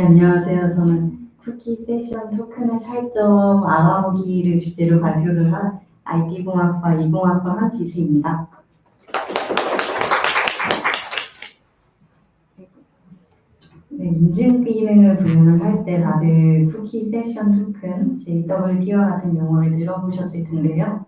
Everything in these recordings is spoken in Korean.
안녕하세요. 저는 쿠키 세션 토큰의 차이점 알아보기를 주제로 발표를 한 IT공학과 20학번 한지수입니다. 네, 인증 기능을 구현을 할 때 다들 쿠키 세션 토큰, JWT와 같은 용어를 들어보셨을 텐데요.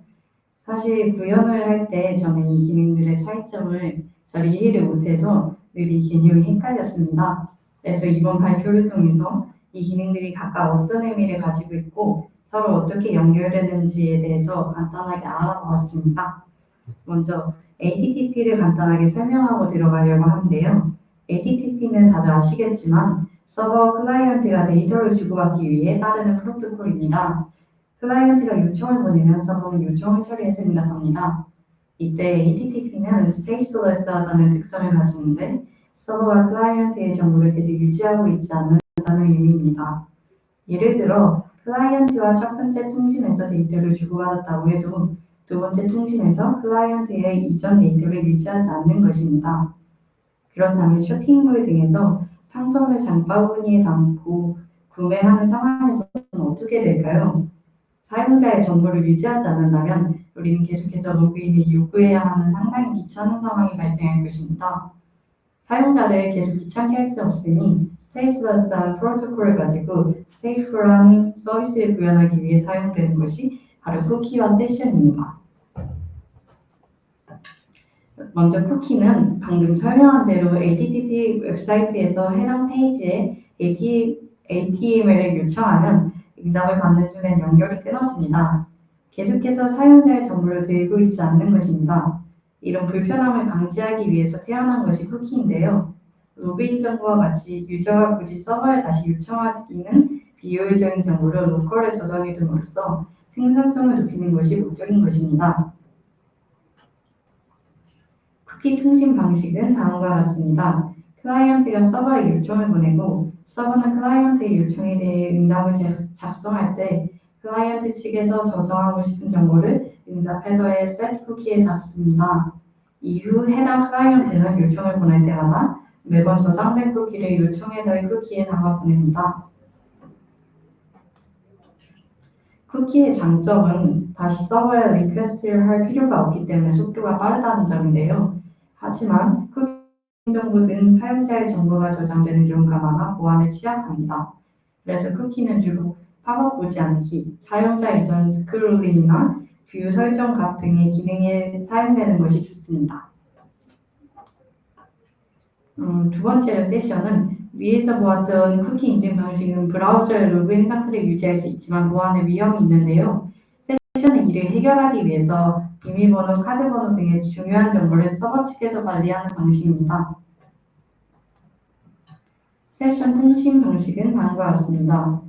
사실 구현을 할 때 저는 이 기능들의 차이점을 잘 이해를 못해서 늘 이 개념이 헷갈렸습니다. 그래서 이번 발표를 통해서 이 기능들이 각각 어떤 의미를 가지고 있고 서로 어떻게 연결되는지에 대해서 간단하게 알아보았습니다. 먼저 HTTP를 간단하게 설명하고 들어가려고 하는데요. HTTP는 다들 아시겠지만 서버 클라이언트가 데이터를 주고받기 위해 따르는 프로토콜입니다. 클라이언트가 요청을 보내면 서버는 요청을 처리해서 응답합니다. 이때 HTTP는 스테이트레스하다는 특성을 가지는데 서버가 클라이언트의 정보를 계속 유지하고 있지 않는다는 의미입니다. 예를 들어 클라이언트와 첫 번째 통신에서 데이터를 주고받았다고 해도 두 번째 통신에서 클라이언트의 이전 데이터를 유지하지 않는 것입니다. 그렇다면 쇼핑몰 등에서 상품을 장바구니에 담고 구매하는 상황에서는 어떻게 될까요? 사용자의 정보를 유지하지 않는다면 우리는 계속해서 로그인을 요구해야 하는 상당히 귀찮은 상황이 발생할 것입니다. 사용자를 계속 귀찮게 할 수 없으니 스테이트레스한 프로토콜을 가지고 세이프한 서비스를 구현하기 위해 사용되는 것이 바로 쿠키와 세션입니다. 먼저 쿠키는 방금 설명한 대로 HTTP 웹사이트에서 해당 페이지에 HTML을 요청하면 응답을 받는 순간 연결이 끊어집니다. 계속해서 사용자의 정보를 들고 있지 않는 것입니다. 이런 불편함을 방지하기 위해서 태어난 것이 쿠키인데요. 로그인 정보와 같이 유저가 굳이 서버에 다시 요청하기는 비효율적인 정보를 로컬에 저장해 둠으로써 생산성을 높이는 것이 목적인 것입니다. 쿠키 통신 방식은 다음과 같습니다. 클라이언트가 서버에 요청을 보내고 서버는 클라이언트의 요청에 대해 응답을 작성할 때 클라이언트 측에서 저장하고 싶은 정보를 응답 헤더에 set 쿠키에 잡습니다. 이후 해당 클라이언트는 요청을 보낼 때마다 매번 저장된 쿠키를 요청 헤더의 쿠키에 담아 보냅니다. 쿠키의 장점은 다시 서버에 리퀘스트를 할 필요가 없기 때문에 속도가 빠르다는 점인데요. 하지만 쿠키 정보 등 사용자의 정보가 저장되는 경우가 많아 보안을 취약합니다. 그래서 쿠키는 주로 팝업 보지 않기, 사용자 이전 스크롤링이나 뷰 설정 값 등의 기능에 사용되는 것이 좋습니다. 두 번째로 세션은 위에서 보았던 쿠키 인증 방식은 브라우저의 로그인 상태를 유지할 수 있지만 보안의 위험이 있는데요. 세션은 이를 해결하기 위해서 비밀번호, 카드번호 등의 중요한 정보를 서버 측에서 관리하는 방식입니다. 세션 통신 방식은 다음과 같습니다.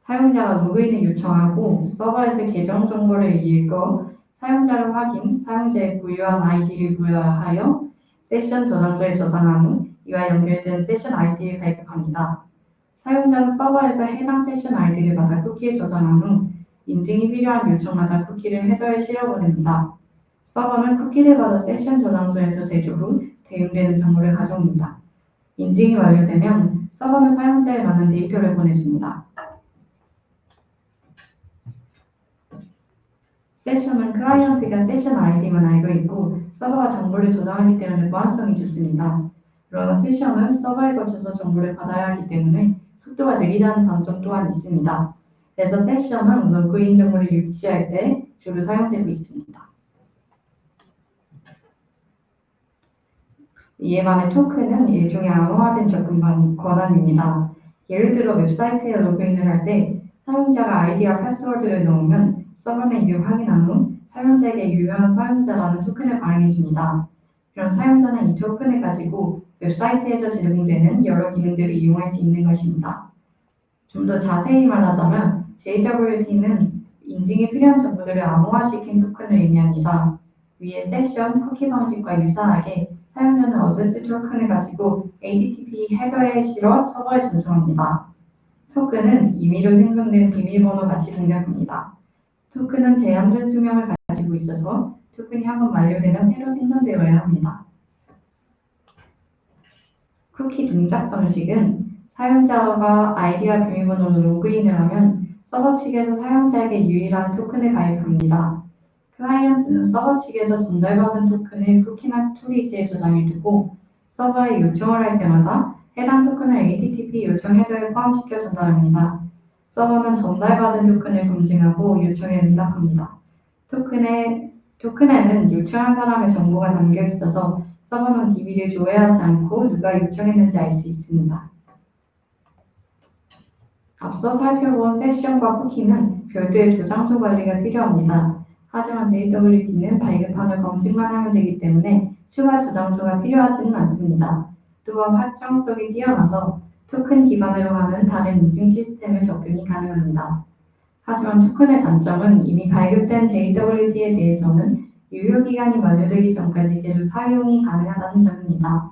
사용자가 로그인을 요청하고 서버에서 계정 정보를 읽어 사용자를 확인, 사용자의 부유한 아이디를 부여하여 세션 저장소에 저장한 후 이와 연결된 세션 아이디를 발급합니다. 사용자는 서버에서 해당 세션 아이디를 받아 쿠키에 저장한 후 인증이 필요한 요청마다 쿠키를 헤더에 실어보냅니다. 서버는 쿠키를 받아 세션 저장소에서 제조 후 대응되는 정보를 가져옵니다. 인증이 완료되면 서버는 사용자에 맞는 데이터를 보내줍니다. 세션은 클라이언트가 세션 아이디만 알고 있고 서버가 정보를 저장하기 때문에 보안성이 좋습니다. 그러나 세션은 서버에 거쳐서 정보를 받아야 하기 때문에 속도가 느리다는 장점 또한 있습니다. 그래서 세션은 로그인 정보를 유치할 때 주로 사용되고 있습니다. 이에 반해 토큰은 일종의 암호화된 접근 권한입니다. 예를 들어 웹사이트에 로그인을 할 때 사용자가 아이디와 패스워드를 넣으면 서버는 이를 확인한 후 사용자에게 유효한 사용자라는 토큰을 발행해줍니다. 그럼 사용자는 이 토큰을 가지고 웹사이트에서 제공되는 여러 기능들을 이용할 수 있는 것입니다. 좀 더 자세히 말하자면 JWT는 인증이 필요한 정보들을 암호화시킨 토큰을 의미합니다. 위에 세션, 쿠키 방식과 유사하게 사용자는 어세스 토큰을 가지고 HTTP 헤더에 실어 서버에 전송합니다. 토큰은 임의로 생성된 비밀번호 같이 동작합니다. 토큰은 제한된 수명을 가지고 있어서 토큰이 한번 만료되면 새로 생성되어야 합니다. 쿠키 동작 방식은 사용자가 아이디와 비밀번호로 로그인을 하면 서버 측에서 사용자에게 유일한 토큰을 발급합니다. 클라이언트는 서버 측에서 전달받은 토큰을 쿠키나 스토리지에 저장해두고 서버에 요청을 할 때마다 해당 토큰을 HTTP 요청 헤더에 포함시켜 전달합니다. 서버는 전달받은 토큰을 검증하고 요청에 응답합니다. 토큰에는 요청한 사람의 정보가 담겨 있어서 서버는 DB를 조회하지 않고 누가 요청했는지 알 수 있습니다. 앞서 살펴본 세션과 쿠키는 별도의 저장소 관리가 필요합니다. 하지만 JWT는 발급함을 검증만 하면 되기 때문에 추가 저장소가 필요하지는 않습니다. 또한 확장성이 뛰어나서 토큰 기반으로 하는 다른 인증 시스템의 접근이 가능합니다. 하지만 토큰의 단점은 이미 발급된 JWT에 대해서는 유효기간이 만료되기 전까지 계속 사용이 가능하다는 점입니다.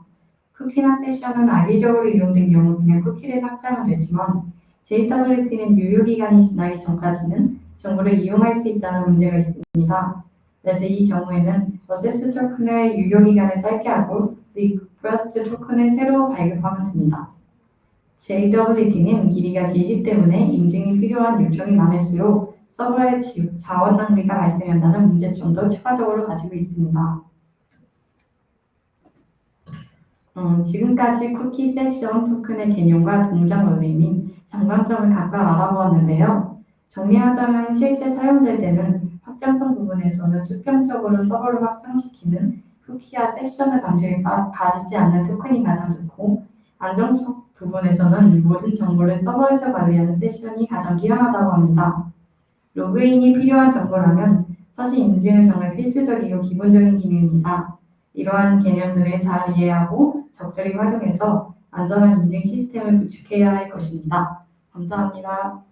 쿠키나 세션은 악의적으로 이용된 경우 그냥 쿠키를 삭제하면 되지만 JWT는 유효기간이 지나기 전까지는 정보를 이용할 수 있다는 문제가 있습니다. 그래서 이 경우에는 어세스 토큰의 유효기간을 짧게 하고 리퀘스트 토큰을 새로 발급하면 됩니다. JWT는 길이가 길기 때문에 인증이 필요한 요청이 많을수록 서버의 자원 낭비가 발생한다는 문제점도 추가적으로 가지고 있습니다. 지금까지 쿠키 세션 토큰의 개념과 동작 원리 및 장단점을 각각 알아보았는데요. 정리하자면 실제 사용될 때는 확장성 부분에서는 수평적으로 서버를 확장시키는 쿠키와 세션의 방식을 가지지 않는 토큰이 가장 좋고 안정성 부분에서는 모든 정보를 서버에서 관리하는 세션이 가장 뛰어나다고 합니다. 로그인이 필요한 정보라면 사실 인증은 정말 필수적이고 기본적인 기능입니다. 이러한 개념들을 잘 이해하고 적절히 활용해서 안전한 인증 시스템을 구축해야 할 것입니다. 감사합니다.